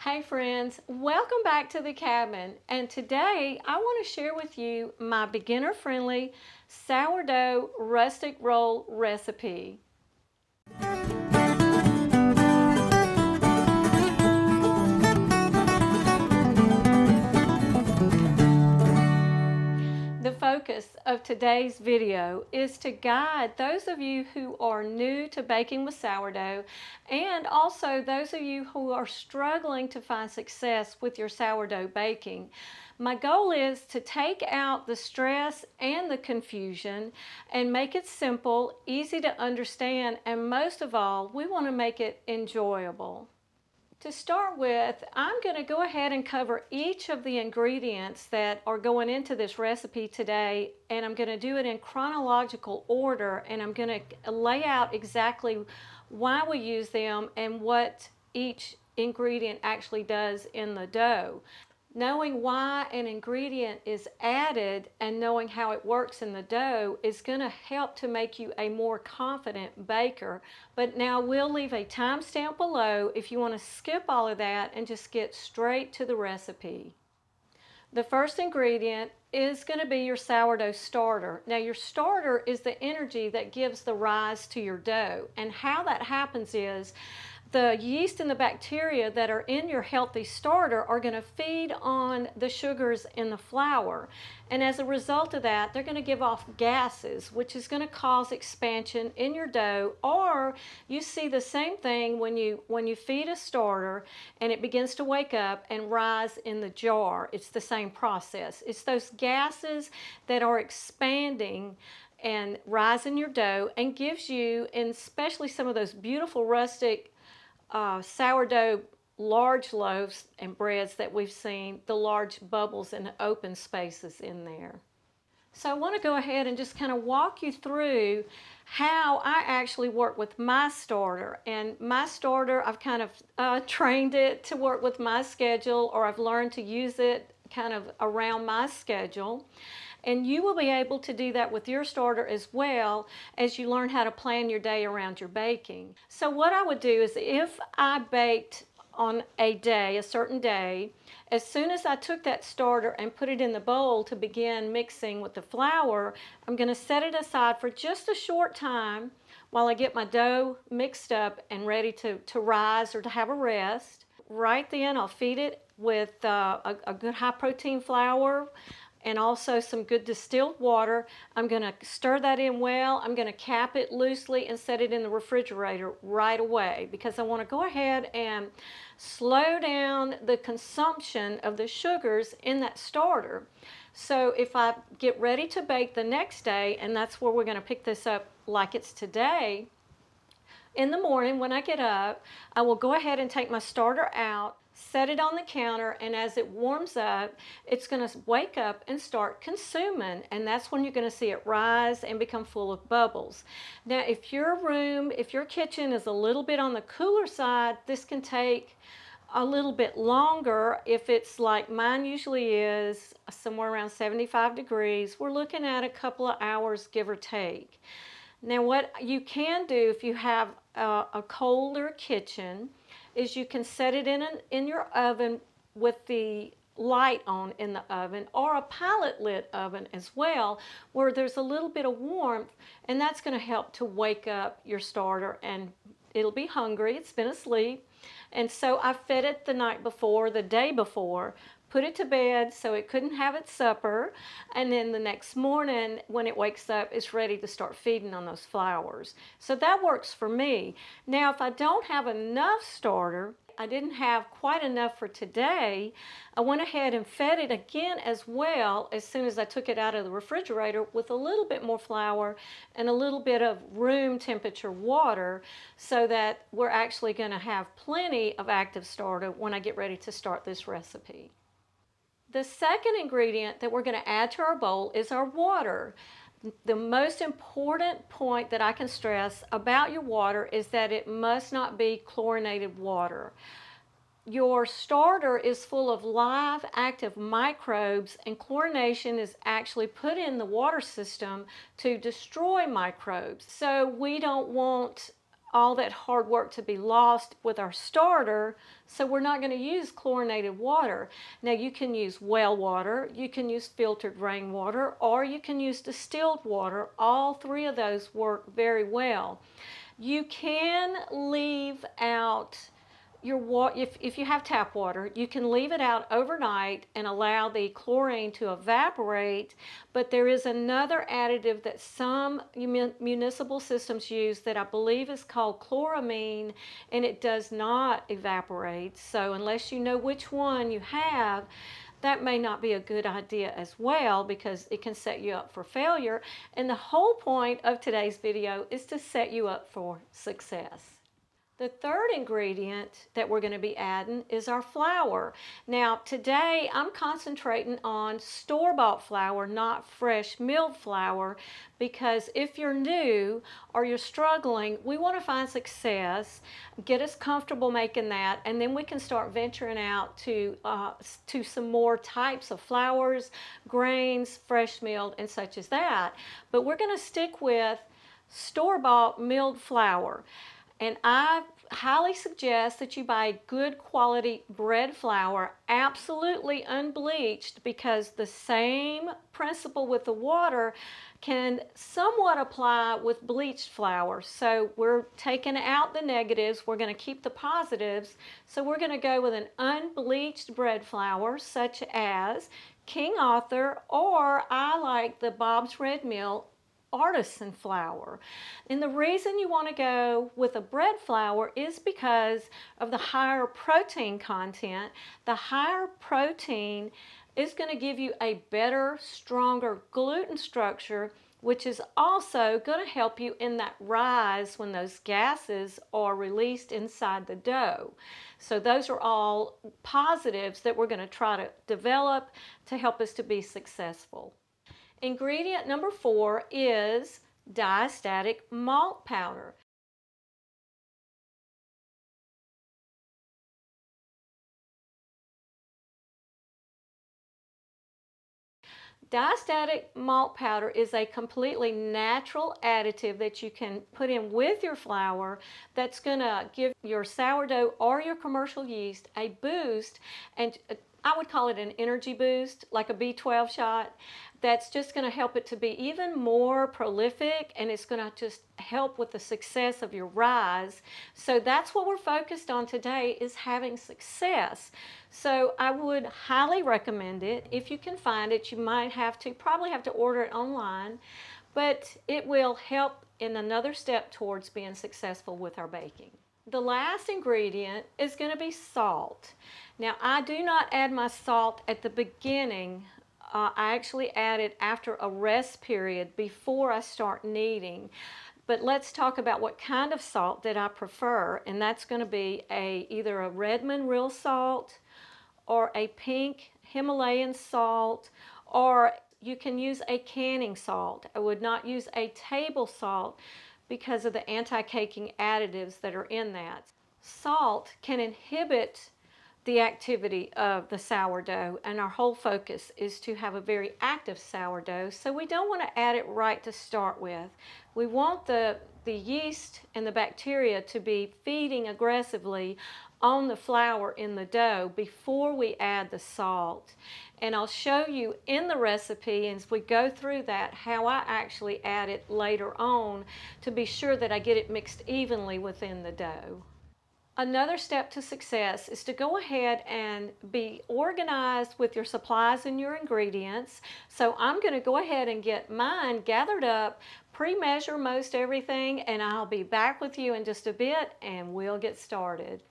Hey friends, welcome back to the cabin, and today I want to share with you my beginner-friendly sourdough rustic roll recipe. The focus of today's video is to guide those of you who are new to baking with sourdough and also those of you who are struggling to find success with your sourdough baking. My goal is to take out the stress and the confusion and make it simple, easy to understand, and most of all, we want to make it enjoyable. To start with, I'm going to go ahead and cover each of the ingredients that are going into this recipe today, and I'm going to do it in chronological order, and I'm going to lay out exactly why we use them and what each ingredient actually does in the dough. Knowing why an ingredient is added and knowing how it works in the dough is going to help to make you a more confident baker. But now we'll leave a timestamp below if you want to skip all of that and just get straight to the recipe. The first ingredient is going to be your sourdough starter. Now your starter is the energy that gives the rise to your dough, and how that happens is the yeast and the bacteria that are in your healthy starter are going to feed on the sugars in the flour, and as a result of that they're going to give off gases, which is going to cause expansion in your dough. Or you see the same thing when you feed a starter and it begins to wake up and rise in the jar. It's the same process. It's those gases that are expanding and rise in your dough and gives you, and especially some of those beautiful rustic sourdough large loaves and breads that we've seen, the large bubbles and open spaces in there. So I want to go ahead and just kind of walk you through how I actually work with my starter. And my starter, I've kind of trained it to work with my schedule, or I've learned to use it kind of around my schedule. And you will be able to do that with your starter as well as you learn how to plan your day around your baking. So what I would do is, if I baked on a certain day, as soon as I took that starter and put it in the bowl to begin mixing with the flour, I'm going to set it aside for just a short time while I get my dough mixed up and ready to rise or to have a rest. Right then I'll feed it with a good high protein flour and also some good distilled water. I'm going to stir that in well. I'm going to cap it loosely and set it in the refrigerator right away, because I want to go ahead and slow down the consumption of the sugars in that starter. So if I get ready to bake the next day, and that's where we're going to pick this up like it's today, in the morning when I get up, I will go ahead and take my starter out, set it on the counter, and as it warms up, it's going to wake up and start consuming, and that's when you're going to see it rise and become full of bubbles. Now if your kitchen is a little bit on the cooler side, this can take a little bit longer. If it's like mine usually is, somewhere around 75 degrees, we're looking at a couple of hours, give or take. Now what you can do if you have a colder kitchen is you can set it in your oven with the light on in the oven, or a pilot lit oven as well, where there's a little bit of warmth, and that's going to help to wake up your starter, and it'll be hungry. It's been asleep. And so I fed it the night before, the day before, put it to bed so it couldn't have its supper, and then the next morning when it wakes up, it's ready to start feeding on those flours. So that works for me. Now if I don't have enough starter, I didn't have quite enough for today, I went ahead and fed it again as well as soon as I took it out of the refrigerator with a little bit more flour and a little bit of room temperature water, so that we're actually going to have plenty of active starter when I get ready to start this recipe. The second ingredient that we're going to add to our bowl is our water. The most important point that I can stress about your water is that it must not be chlorinated water. Your starter is full of live active microbes, and chlorination is actually put in the water system to destroy microbes. So we don't want all that hard work to be lost with our starter, so we're not going to use chlorinated water. Now you can use well water, you can use filtered rainwater, or you can use distilled water. All three of those work very well. You can leave out your water, if you have tap water, you can leave it out overnight and allow the chlorine to evaporate, but there is another additive that some municipal systems use that I believe is called chloramine, and it does not evaporate. So unless you know which one you have, that may not be a good idea as well, because it can set you up for failure. And the whole point of today's video is to set you up for success. The third ingredient that we're going to be adding is our flour. Now today I'm concentrating on store-bought flour, not fresh milled flour, because if you're new or you're struggling, we want to find success, get us comfortable making that, and then we can start venturing out to some more types of flours, grains, fresh milled, and such as that. But we're going to stick with store-bought milled flour. And I highly suggest that you buy good quality bread flour, absolutely unbleached, because the same principle with the water can somewhat apply with bleached flour. So we're taking out the negatives, we're going to keep the positives. So we're going to go with an unbleached bread flour, such as King Arthur, or I like the Bob's Red Mill artisan flour. And the reason you want to go with a bread flour is because of the higher protein content. The higher protein is going to give you a better, stronger gluten structure, which is also going to help you in that rise when those gases are released inside the dough. So those are all positives that we're going to try to develop to help us to be successful. Ingredient number 4 is diastatic malt powder. Diastatic malt powder is a completely natural additive that you can put in with your flour that's going to give your sourdough or your commercial yeast a boost, and I would call it an energy boost, like a B12 shot. That's just going to help it to be even more prolific, and it's going to just help with the success of your rise. So that's what we're focused on today, is having success. So I would highly recommend it. If you can find it, you might probably have to order it online, but it will help in another step towards being successful with our baking. The last ingredient is going to be salt. Now, I do not add my salt at the beginning. I actually add it after a rest period before I start kneading. But let's talk about what kind of salt that I prefer, and that's going to be either a Redmond real salt or a pink Himalayan salt, or you can use a canning salt. I would not use a table salt because of the anti-caking additives that are in that. Salt can inhibit the activity of the sourdough, and our whole focus is to have a very active sourdough, so we don't want to add it right to start with. We want the yeast and the bacteria to be feeding aggressively on the flour in the dough before we add the salt. And I'll show you in the recipe as we go through that how I actually add it later on to be sure that I get it mixed evenly within the dough. Another step to success is to go ahead and be organized with your supplies and your ingredients. So I'm going to go ahead and get mine gathered up, pre-measure most everything, and I'll be back with you in just a bit and we'll get started.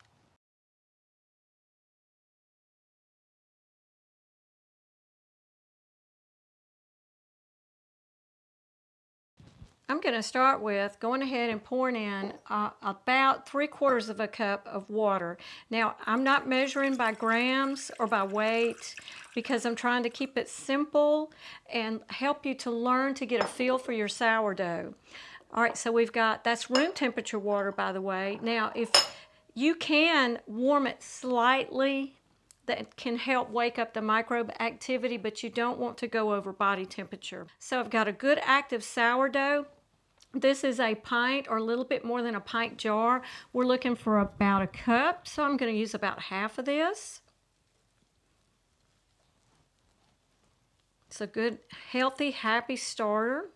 I'm going to start with going ahead and pouring in about 3/4 of a cup of water. Now, I'm not measuring by grams or by weight because I'm trying to keep it simple and help you to learn to get a feel for your sourdough. All right, so that's room temperature water, by the way. Now, if you can warm it slightly, that can help wake up the microbe activity, but you don't want to go over body temperature. So I've got a good active sourdough. This is a pint or a little bit more than a pint jar. We're looking for about a cup, so I'm going to use about half of this. It's a good, healthy, happy starter.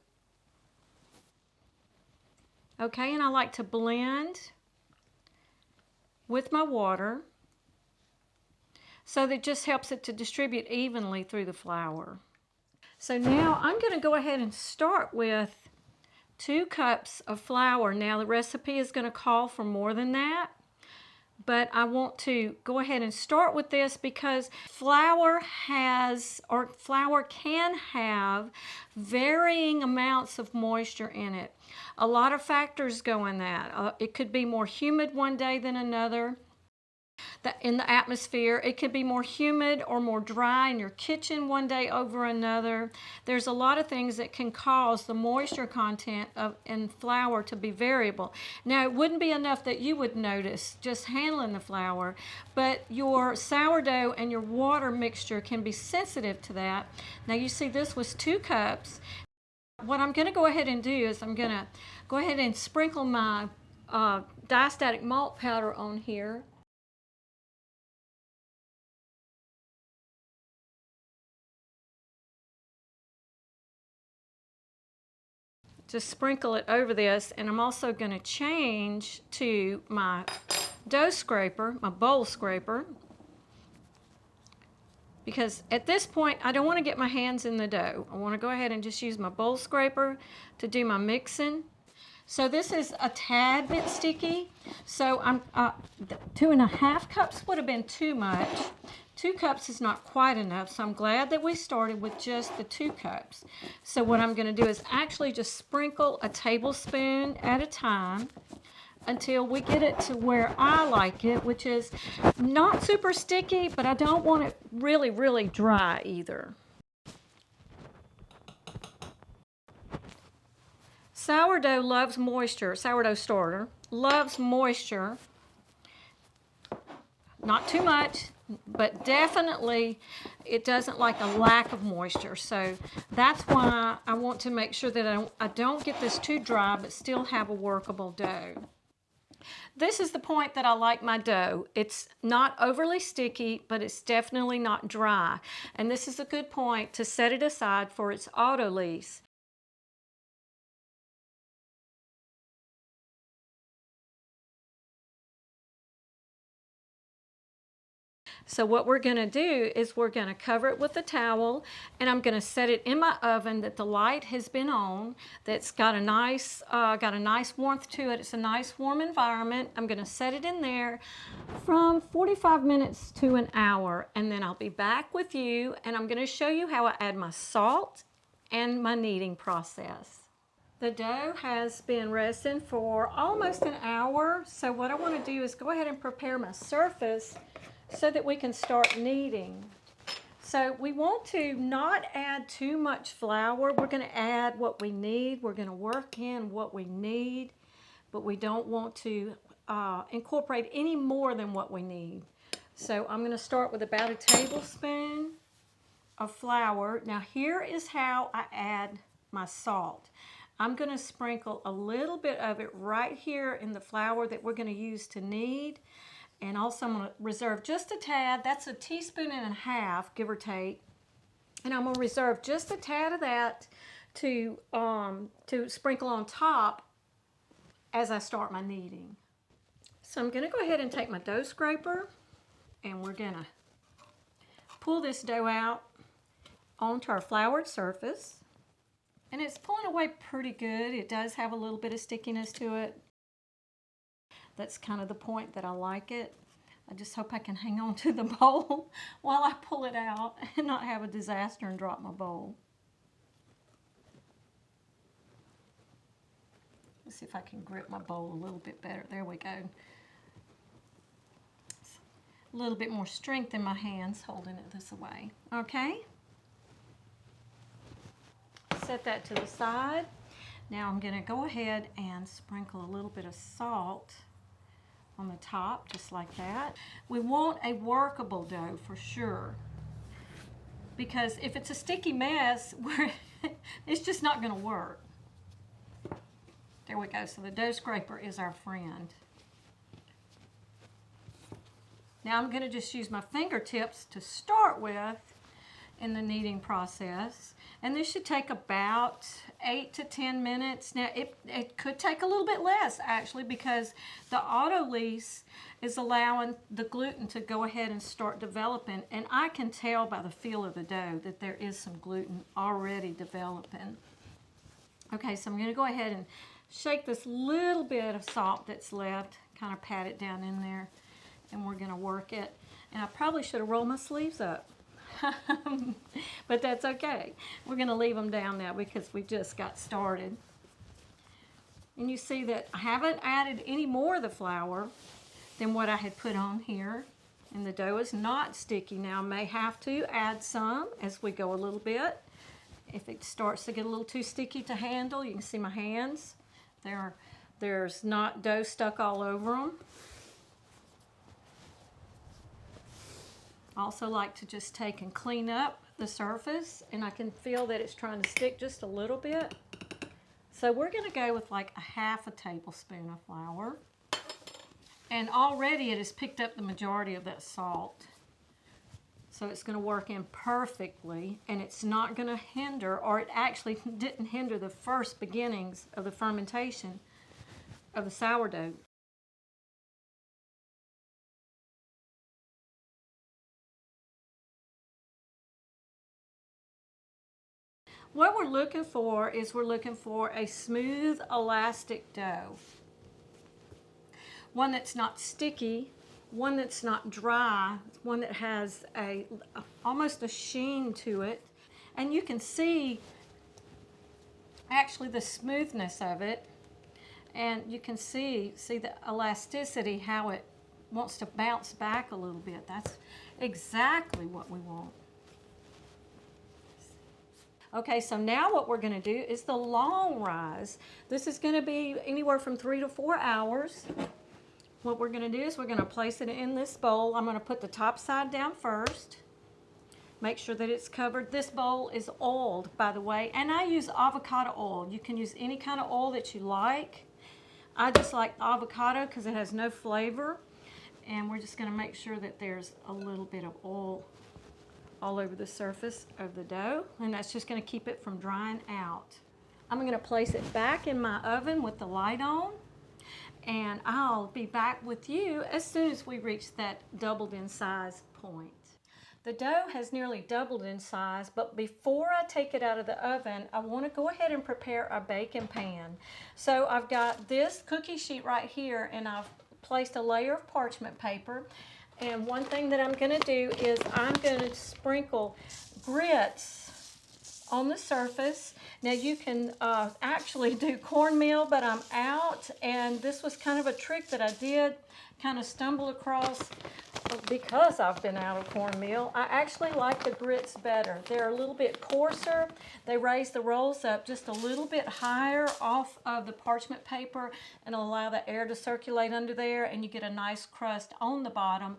Okay, and I like to blend with my water so that it just helps it to distribute evenly through the flour. So now I'm going to go ahead and start with 2 cups of flour. Now the recipe is going to call for more than that, but I want to go ahead and start with this because flour can have varying amounts of moisture in it. A lot of factors go in that. It could be more humid one day than another. In the atmosphere. It could be more humid or more dry in your kitchen one day over another. There's a lot of things that can cause the moisture content in flour to be variable. Now, it wouldn't be enough that you would notice just handling the flour, but your sourdough and your water mixture can be sensitive to that. Now, you see this was 2 cups. What I'm going to go ahead and do is I'm going to go ahead and sprinkle my diastatic malt powder on here. Just sprinkle it over this, and I'm also going to change to my dough scraper, my bowl scraper, because at this point I don't want to get my hands in the dough. I want to go ahead and just use my bowl scraper to do my mixing. So this is a tad bit sticky, so I'm 2.5 cups would have been too much. 2 cups is not quite enough, so I'm glad that we started with just the 2 cups. So what I'm going to do is actually just sprinkle a tablespoon at a time until we get it to where I like it, which is not super sticky, but I don't want it really, really dry either. Sourdough loves moisture. Sourdough starter loves moisture. Not too much, but definitely it doesn't like a lack of moisture. So that's why I want to make sure that I don't get this too dry, but still have a workable dough. This is the point that I like my dough. It's not overly sticky, but it's definitely not dry. And this is a good point to set it aside for its autolyse. So what we're going to do is we're going to cover it with a towel, and I'm going to set it in my oven that the light has been on, that's got a nice warmth to it. It's a nice warm environment. I'm going to set it in there from 45 minutes to an hour, and then I'll be back with you, and I'm going to show you how I add my salt and my kneading process. The dough has been resting for almost an hour, so what I want to do is go ahead and prepare my surface so that we can start kneading. So we want to not add too much flour. We're going to add what we need. We're going to work in what we need, but we don't want to incorporate any more than what we need. So I'm going to start with about a tablespoon of flour. Now here is how I add my salt. I'm going to sprinkle a little bit of it right here in the flour that we're going to use to knead. And also I'm going to reserve just a tad. That's a teaspoon and a half, give or take. And I'm going to reserve just a tad of that to sprinkle on top as I start my kneading. So I'm going to go ahead and take my dough scraper, and we're going to pull this dough out onto our floured surface. And it's pulling away pretty good. It does have a little bit of stickiness to it. That's kind of the point that I like it. I just hope I can hang on to the bowl while I pull it out and not have a disaster and drop my bowl. Let's see if I can grip my bowl a little bit better. There we go. A little bit more strength in my hands holding it this way. Okay. Set that to the side. Now I'm going to go ahead and sprinkle a little bit of salt on the top, just like that. We want a workable dough for sure, because if it's a sticky mess, it's just not going to work. There we go. So the dough scraper is our friend. Now I'm going to just use my fingertips to start with in the kneading process. And this should take about 8 to 10 minutes. Now it could take a little bit less actually, because the auto-lease is allowing the gluten to go ahead and start developing. And I can tell by the feel of the dough that there is some gluten already developing. Okay, so I'm going to go ahead and shake this little bit of salt that's left, kind of pat it down in there, and we're going to work it. And I probably should have rolled my sleeves up. But that's okay. We're going to leave them down now because we just got started. And you see that I haven't added any more of the flour than what I had put on here. And the dough is not sticky. Now I may have to add some as we go a little bit. If it starts to get a little too sticky to handle, you can see my hands. There's not dough stuck all over them. I also like to just take and clean up the surface, and I can feel that it's trying to stick just a little bit. So we're going to go with like a half a tablespoon of flour. And already it has picked up the majority of that salt. So it's going to work in perfectly, and it's not going to hinder, or it actually didn't hinder the first beginnings of the fermentation of the sourdough. What we're looking for is we're looking for a smooth, elastic dough. One that's not sticky, one that's not dry, one that has almost a sheen to it. And you can see actually the smoothness of it, and you can see the elasticity, how it wants to bounce back a little bit. That's exactly what we want. Okay, so now what we're going to do is the long rise. This is going to be anywhere from 3 to 4 hours. What we're going to do is we're going to place it in this bowl. I'm going to put the top side down first. Make sure that it's covered. This bowl is oiled, by the way, and I use avocado oil. You can use any kind of oil that you like. I just like avocado because it has no flavor. And we're just going to make sure that there's a little bit of oil all over the surface of the dough, and that's just going to keep it from drying out. I'm going to place it back in my oven with the light on, and I'll be back with you as soon as we reach that doubled in size point. The dough has nearly doubled in size, but before I take it out of the oven, I want to go ahead and prepare a baking pan. So I've got this cookie sheet right here, and I've placed a layer of parchment paper. And one thing that I'm going to do is I'm going to sprinkle grits on the surface. Now you can actually do cornmeal, but I'm out, and this was kind of a trick that I did kind of stumble across because I've been out of cornmeal. I actually like the grits better. They're a little bit coarser. They raise the rolls up just a little bit higher off of the parchment paper and allow the air to circulate under there, and you get a nice crust on the bottom.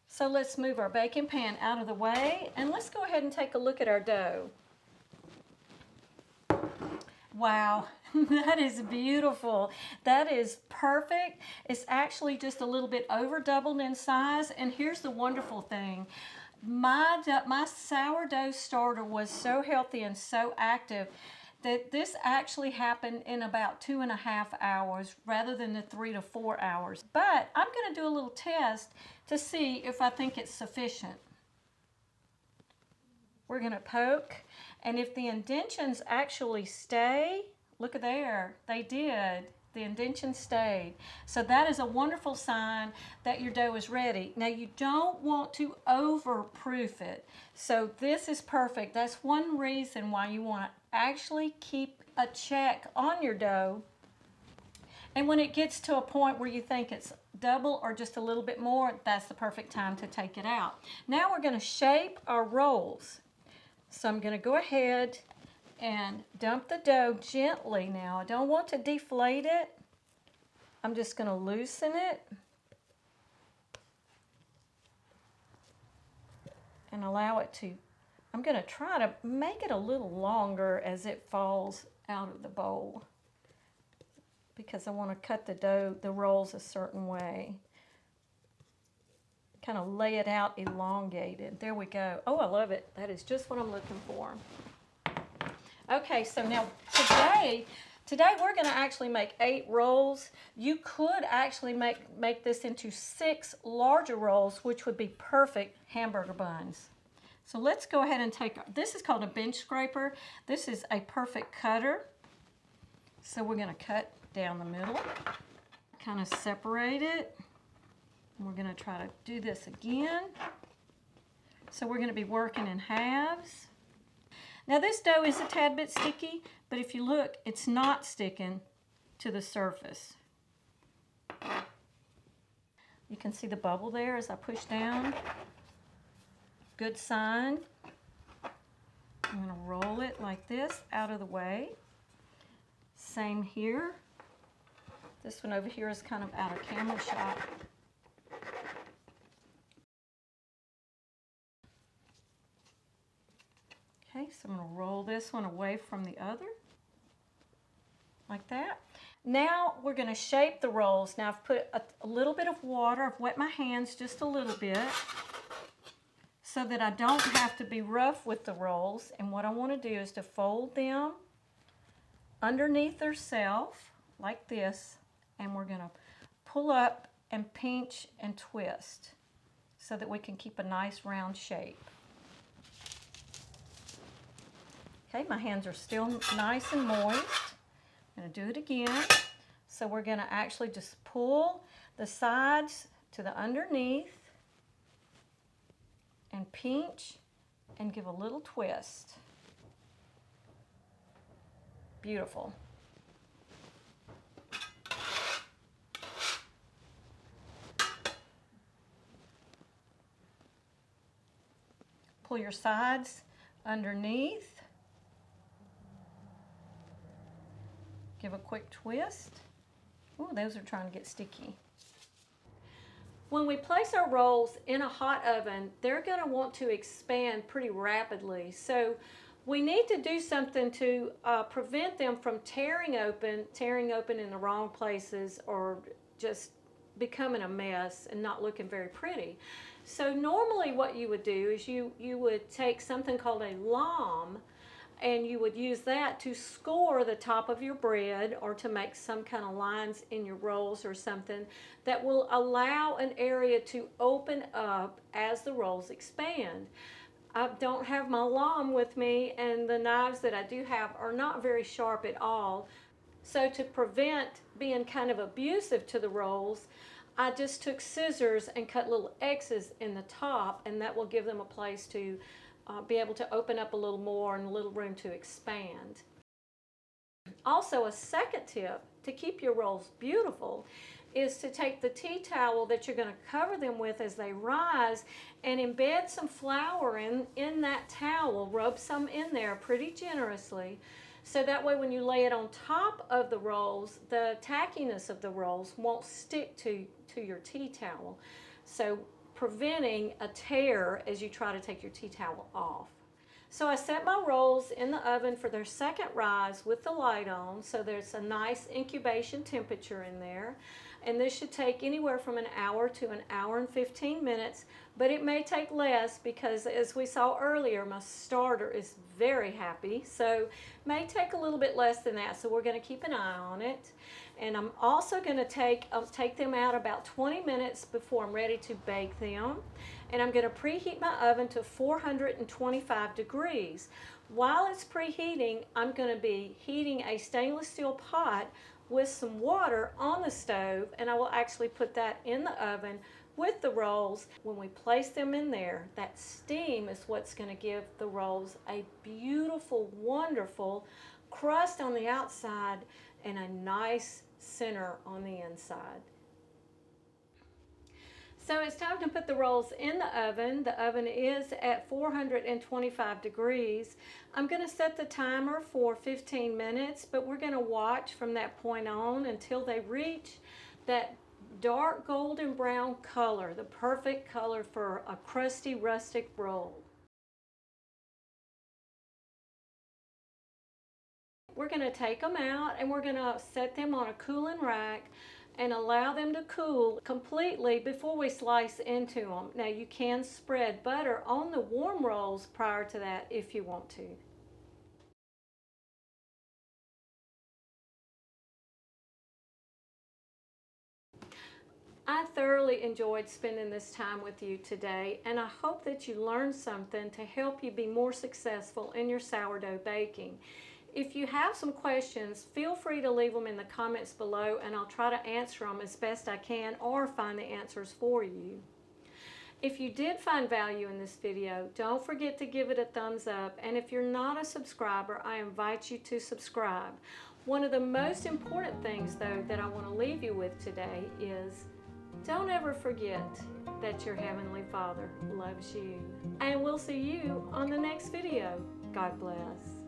So let's move our baking pan out of the way, and let's go ahead and take a look at our dough. Wow, that is beautiful. That is perfect. It's actually just a little bit over doubled in size. And here's the wonderful thing. My sourdough starter was so healthy and so active that this actually happened in about 2.5 hours rather than the 3 to 4 hours. But I'm going to do a little test to see if I think it's sufficient. We're going to poke, and if the indentions actually stay, look at there, they did. The indentions stayed. So that is a wonderful sign that your dough is ready. Now you don't want to overproof it. So this is perfect. That's one reason why you want to actually keep a check on your dough. And when it gets to a point where you think it's double or just a little bit more, that's the perfect time to take it out. Now we're going to shape our rolls. So I'm going to go ahead and dump the dough gently now. I don't want to deflate it. I'm just going to loosen it and allow it to, I'm going to try to make it a little longer as it falls out of the bowl. because I want to cut the rolls a certain way. Kind of lay it out elongated. There we go. Oh, I love it. That is just what I'm looking for. Okay, so now today we're going to actually make 8 rolls. You could actually make this into 6 larger rolls, which would be perfect hamburger buns. So let's go ahead and this is called a bench scraper. This is a perfect cutter. So we're going to cut down the middle, kind of separate it. And we're going to try to do this again. So we're going to be working in halves. Now this dough is a tad bit sticky, but if you look, it's not sticking to the surface. You can see the bubble there as I push down. Good sign. I'm going to roll it like this out of the way. Same here. This one over here is kind of out of camera shot. Okay, so I'm going to roll this one away from the other, like that. Now we're going to shape the rolls. Now I've put a little bit of water. I've wet my hands just a little bit so that I don't have to be rough with the rolls. And what I want to do is to fold them underneath themselves like this, and we're going to pull up and pinch and twist so that we can keep a nice round shape. Okay, my hands are still nice and moist. I'm going to do it again. So we're going to actually just pull the sides to the underneath and pinch and give a little twist. Beautiful. Pull your sides underneath. Give a quick twist. Ooh, those are trying to get sticky. When we place our rolls in a hot oven, they're going to want to expand pretty rapidly. So we need to do something to prevent them from tearing open in the wrong places, or just becoming a mess and not looking very pretty. So normally what you would do is you would take something called a lom, and you would use that to score the top of your bread, or to make some kind of lines in your rolls or something that will allow an area to open up as the rolls expand. I don't have my lom with me, and the knives that I do have are not very sharp at all. So to prevent being kind of abusive to the rolls, I just took scissors and cut little X's in the top, and that will give them a place to be able to open up a little more and a little room to expand. Also, a second tip to keep your rolls beautiful is to take the tea towel that you're going to cover them with as they rise and embed some flour in that towel. Rub some in there pretty generously, so that way when you lay it on top of the rolls, the tackiness of the rolls won't stick to your tea towel, so preventing a tear as you try to take your tea towel off. So I set my rolls in the oven for their second rise with the light on, so there's a nice incubation temperature in there. And this should take anywhere from an hour to an hour and 15 minutes, but it may take less because, as we saw earlier, my starter is very happy, so it may take a little bit less than that, so we're going to keep an eye on it. And I'm also going to take them out about 20 minutes before I'm ready to bake them. And I'm going to preheat my oven to 425 degrees. While it's preheating, I'm going to be heating a stainless steel pot with some water on the stove, and I will actually put that in the oven with the rolls. When we place them in there, that steam is what's going to give the rolls a beautiful, wonderful crust on the outside and a nice center on the inside. So it's time to put the rolls in the oven. The oven is at 425 degrees. I'm going to set the timer for 15 minutes, but we're going to watch from that point on until they reach that dark golden brown color, the perfect color for a crusty rustic roll. we're going to take them out and we're going to set them on a cooling rack and allow them to cool completely before we slice into them. Now you can spread butter on the warm rolls prior to that if you want to. I thoroughly enjoyed spending this time with you today, and I hope that you learned something to help you be more successful in your sourdough baking. If you have some questions, feel free to leave them in the comments below, and I'll try to answer them as best I can or find the answers for you. If you did find value in this video, don't forget to give it a thumbs up, and if you're not a subscriber, I invite you to subscribe. One of the most important things, though, that I want to leave you with today is don't ever forget that your Heavenly Father loves you. And we'll see you on the next video. God bless.